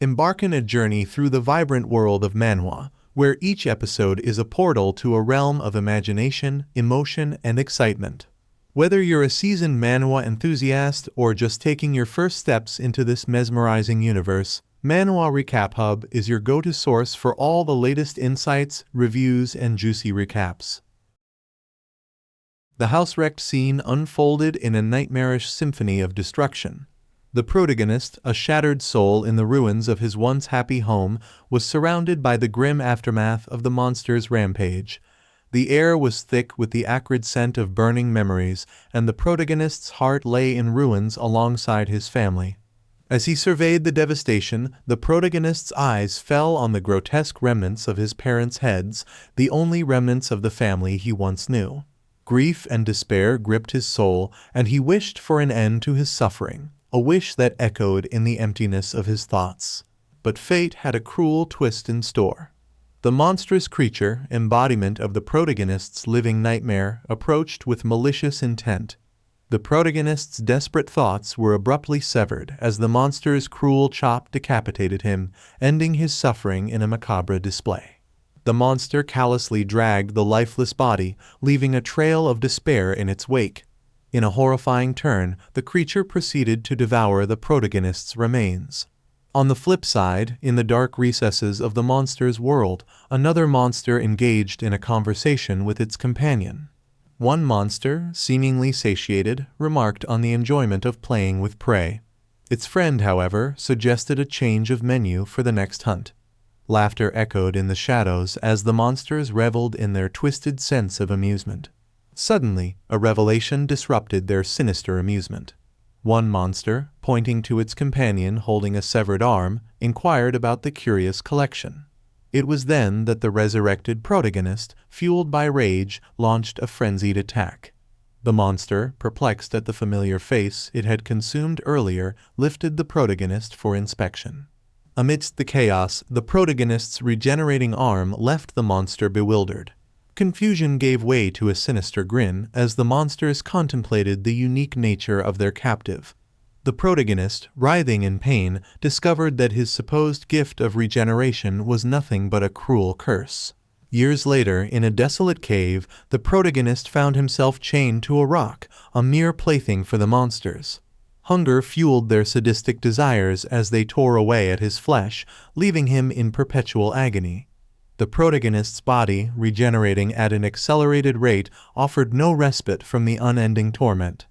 Embark on a journey through the vibrant world of manhwa, where each episode is a portal to a realm of imagination, emotion, and excitement. Whether you're a seasoned manhwa enthusiast or just taking your first steps into this mesmerizing universe, Manhwa Recap Hub is your go-to source for all the latest insights, reviews, and juicy recaps. The house-wrecked scene unfolded in a nightmarish symphony of destruction. The protagonist, a shattered soul in the ruins of his once happy home, was surrounded by the grim aftermath of the monster's rampage. The air was thick with the acrid scent of burning memories, and the protagonist's heart lay in ruins alongside his family. As he surveyed the devastation, the protagonist's eyes fell on the grotesque remnants of his parents' heads, the only remnants of the family he once knew. Grief and despair gripped his soul, and he wished for an end to his suffering, a wish that echoed in the emptiness of his thoughts. But fate had a cruel twist in store. The monstrous creature, embodiment of the protagonist's living nightmare, approached with malicious intent. The protagonist's desperate thoughts were abruptly severed as the monster's cruel chop decapitated him, ending his suffering in a macabre display. The monster callously dragged the lifeless body, leaving a trail of despair in its wake. In a horrifying turn, the creature proceeded to devour the protagonist's remains. On the flip side, in the dark recesses of the monster's world, another monster engaged in a conversation with its companion. One monster, seemingly satiated, remarked on the enjoyment of playing with prey. Its friend, however, suggested a change of menu for the next hunt. Laughter echoed in the shadows as the monsters reveled in their twisted sense of amusement. Suddenly, a revelation disrupted their sinister amusement. One monster, pointing to its companion holding a severed arm, inquired about the curious collection. It was then that the resurrected protagonist, fueled by rage, launched a frenzied attack. The monster, perplexed at the familiar face it had consumed earlier, lifted the protagonist for inspection. Amidst the chaos, the protagonist's regenerating arm left the monster bewildered. Confusion gave way to a sinister grin as the monsters contemplated the unique nature of their captive. The protagonist, writhing in pain, discovered that his supposed gift of regeneration was nothing but a cruel curse. Years later, in a desolate cave, the protagonist found himself chained to a rock, a mere plaything for the monsters. Hunger fueled their sadistic desires as they tore away at his flesh, leaving him in perpetual agony. The protagonist's body, regenerating at an accelerated rate, offered no respite from the unending torment.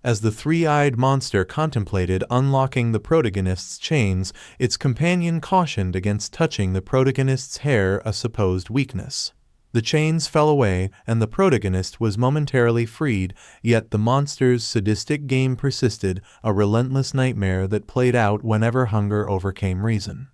As the three-eyed monster contemplated unlocking the protagonist's chains, its companion cautioned against touching the protagonist's hair, a supposed weakness. The chains fell away, and the protagonist was momentarily freed, yet the monster's sadistic game persisted, a relentless nightmare that played out whenever hunger overcame reason.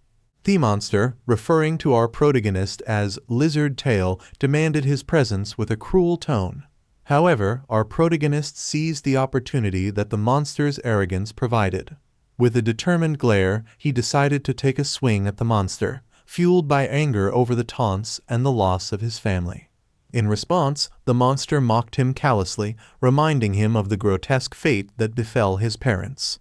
The monster, referring to our protagonist as Lizard Tail, demanded his presence with a cruel tone. However, our protagonist seized the opportunity that the monster's arrogance provided. With a determined glare, he decided to take a swing at the monster, fueled by anger over the taunts and the loss of his family. In response, the monster mocked him callously, reminding him of the grotesque fate that befell his parents.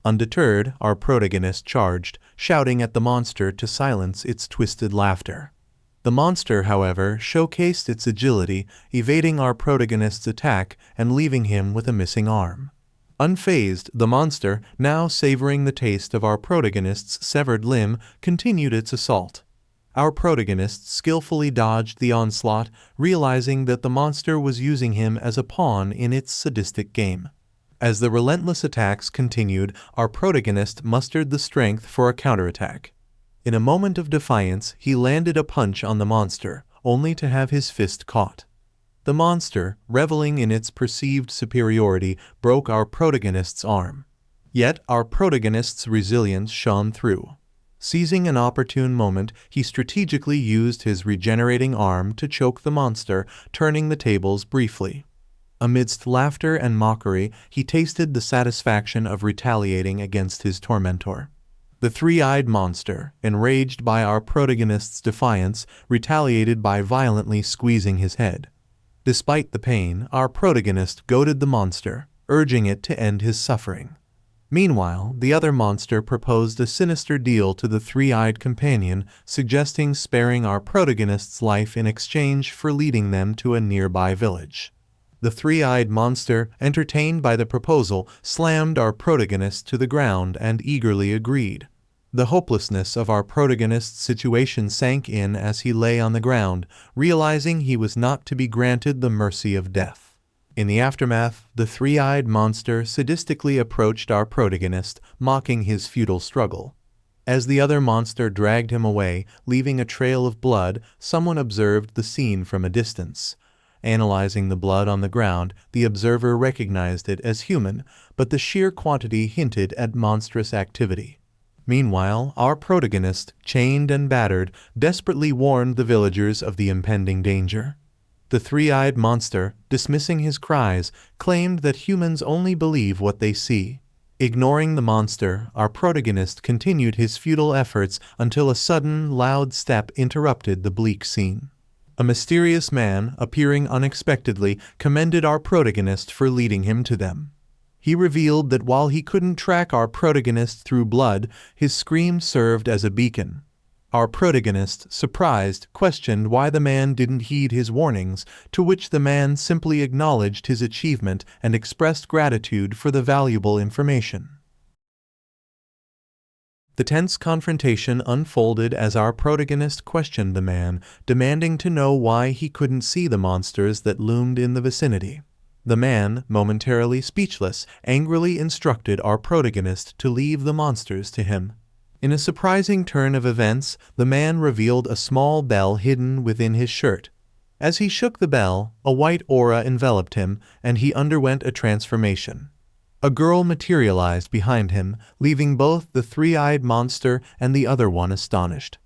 Undeterred, our protagonist charged, shouting at the monster to silence its twisted laughter. The monster, however, showcased its agility, evading our protagonist's attack and leaving him with a missing arm. Unfazed, the monster, now savoring the taste of our protagonist's severed limb, continued its assault. Our protagonist skillfully dodged the onslaught, realizing that the monster was using him as a pawn in its sadistic game. As the relentless attacks continued, our protagonist mustered the strength for a counterattack. In a moment of defiance, he landed a punch on the monster, only to have his fist caught. The monster, reveling in its perceived superiority, broke our protagonist's arm. Yet our protagonist's resilience shone through. Seizing an opportune moment, he strategically used his regenerating arm to choke the monster, turning the tables briefly. Amidst laughter and mockery, he tasted the satisfaction of retaliating against his tormentor. The three-eyed monster, enraged by our protagonist's defiance, retaliated by violently squeezing his head. Despite the pain, our protagonist goaded the monster, urging it to end his suffering. Meanwhile, the other monster proposed a sinister deal to the three-eyed companion, suggesting sparing our protagonist's life in exchange for leading them to a nearby village. The three-eyed monster, entertained by the proposal, slammed our protagonist to the ground and eagerly agreed. The hopelessness of our protagonist's situation sank in as he lay on the ground, realizing he was not to be granted the mercy of death. In the aftermath, the three-eyed monster sadistically approached our protagonist, mocking his futile struggle. As the other monster dragged him away, leaving a trail of blood, someone observed the scene from a distance. Analyzing the blood on the ground, the observer recognized it as human, but the sheer quantity hinted at monstrous activity. Meanwhile, our protagonist, chained and battered, desperately warned the villagers of the impending danger. The three-eyed monster, dismissing his cries, claimed that humans only believe what they see. Ignoring the monster, our protagonist continued his futile efforts until a sudden, loud step interrupted the bleak scene. A mysterious man, appearing unexpectedly, commended our protagonist for leading him to them. He revealed that while he couldn't track our protagonist through blood, his scream served as a beacon. Our protagonist, surprised, questioned why the man didn't heed his warnings, to which the man simply acknowledged his achievement and expressed gratitude for the valuable information. The tense confrontation unfolded as our protagonist questioned the man, demanding to know why he couldn't see the monsters that loomed in the vicinity. The man, momentarily speechless, angrily instructed our protagonist to leave the monsters to him. In a surprising turn of events, the man revealed a small bell hidden within his shirt. As he shook the bell, a white aura enveloped him, and he underwent a transformation. A girl materialized behind him, leaving both the three-eyed monster and the other one astonished.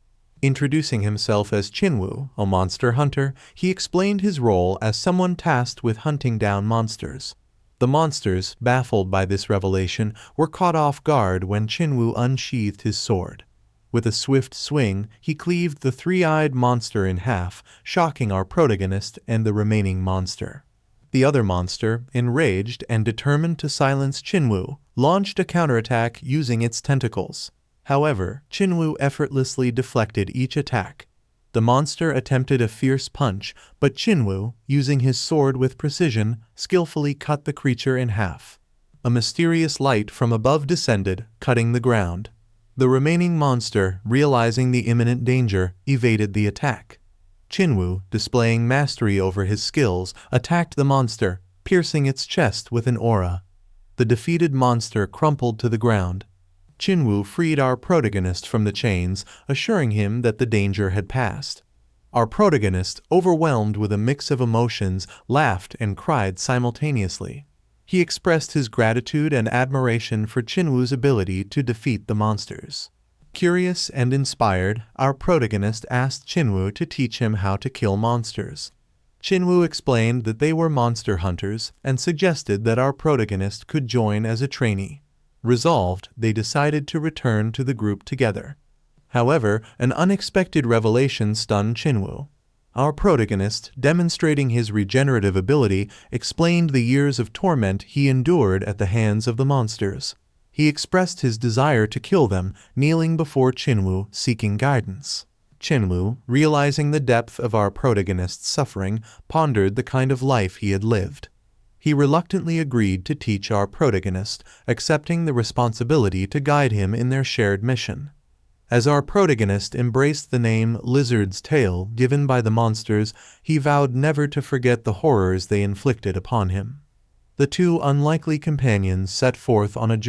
Introducing himself as Chinwoo, a monster hunter, he explained his role as someone tasked with hunting down monsters. The monsters, baffled by this revelation, were caught off guard when Chinwoo unsheathed his sword. With a swift swing, he cleaved the three-eyed monster in half, shocking our protagonist and the remaining monster. The other monster, enraged and determined to silence Chinwoo, launched a counterattack using its tentacles. However, Chinwoo effortlessly deflected each attack. The monster attempted a fierce punch, but Chinwoo, using his sword with precision, skillfully cut the creature in half. A mysterious light from above descended, cutting the ground. The remaining monster, realizing the imminent danger, evaded the attack. Chinwoo, displaying mastery over his skills, attacked the monster, piercing its chest with an aura. The defeated monster crumpled to the ground. Chinwoo freed our protagonist from the chains, assuring him that the danger had passed. Our protagonist, overwhelmed with a mix of emotions, laughed and cried simultaneously. He expressed his gratitude and admiration for Chinwoo's ability to defeat the monsters. Curious and inspired, our protagonist asked Chinwoo to teach him how to kill monsters. Chinwoo explained that they were monster hunters and suggested that our protagonist could join as a trainee. Resolved, they decided to return to the group together. However, an unexpected revelation stunned Chinwoo. Our protagonist, demonstrating his regenerative ability, explained the years of torment he endured at the hands of the monsters. He expressed his desire to kill them, kneeling before Chinwoo, seeking guidance. Chinwoo, realizing the depth of our protagonist's suffering, pondered the kind of life he had lived. He reluctantly agreed to teach our protagonist, accepting the responsibility to guide him in their shared mission. As our protagonist embraced the name Lizard's Tail given by the monsters, he vowed never to forget the horrors they inflicted upon him. The two unlikely companions set forth on a journey